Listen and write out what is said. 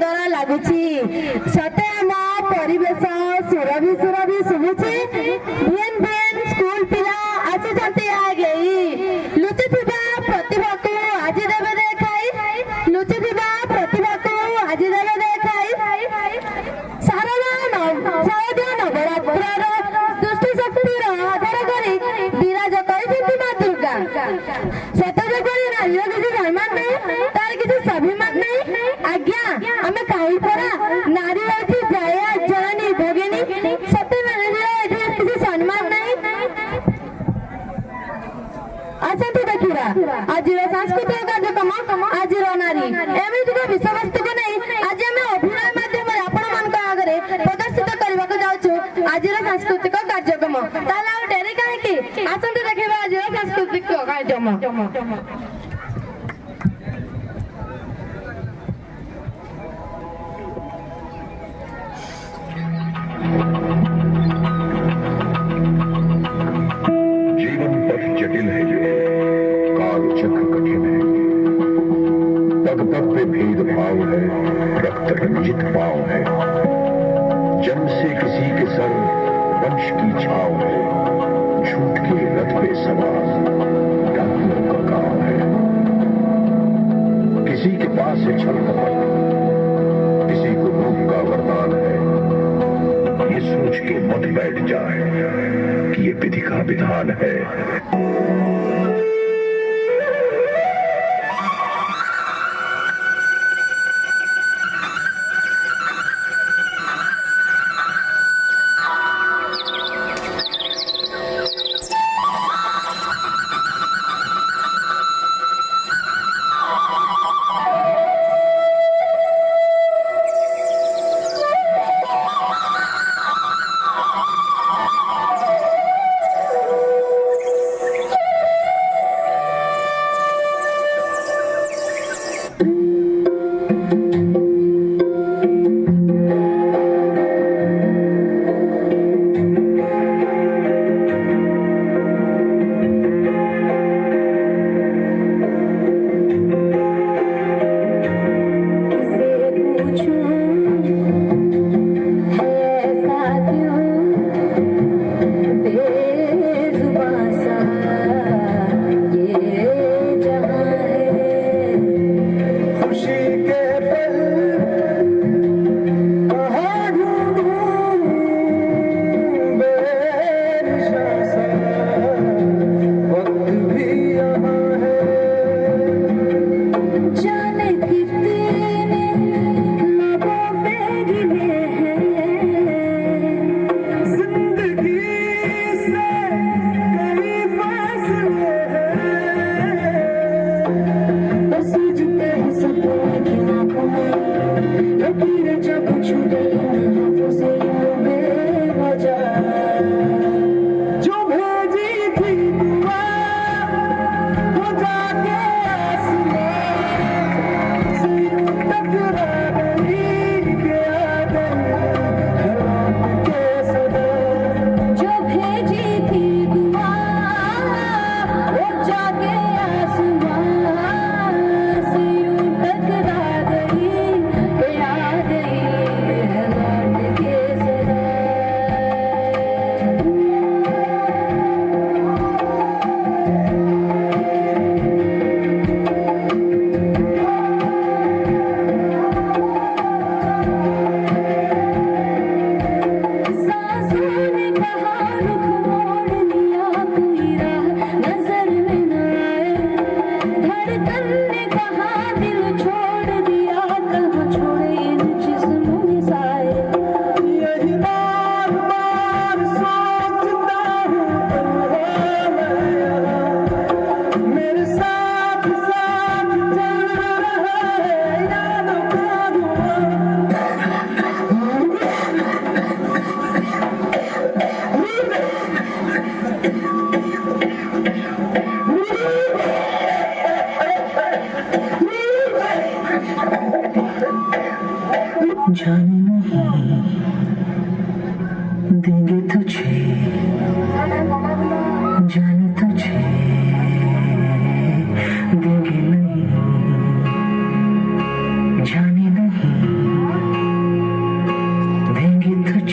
सुंदर लगुची सते आम परिवेश सुरभि सुरभि शुभुची भेन भेन स्कूल पिला आसी आगे लुचिथिबा प्रतिभा को आज देवे देखाई लुचिथिबा प्रतिभा को आज देवे देखाई शारदा नवरात्र दुष्ट शक्तिर आधार करी विराज कर माँ दुर्गा सतज करी नारी किसी सम्मान नहीं तार किसी स्वाभिमान नहीं आज्ञा आम कही परा नारी होती जया जननी भगिनी सत्य किसी सम्मान नहीं आसतु देखा आज सांस्कृतिक कार्यक्रम आज नारी एमती विषय वस्तु को नहीं आज आम अभिनय माध्यम आपण आगे प्रदर्शित करने को जाऊँ आज सांस्कृतिक कार्यक्रम डेरी कहीं आसतु देखा आज सांस्कृतिक कार्यक्रम जीवन पथ जटिल है ये काल चक्र कठिन है पग पग पे भेदभाव है रक्त रंजित पाव है जन्म से किसी के सर वंश की छाव है झूठ के रथ पे सवार डाकुओं का गांव है किसी के पास है छल कपट किसी को रूप का वरदान है ये सोच के मत बैठ जाए कि ये विधि का विधान है जाने नहीं देंगे तुझे जाने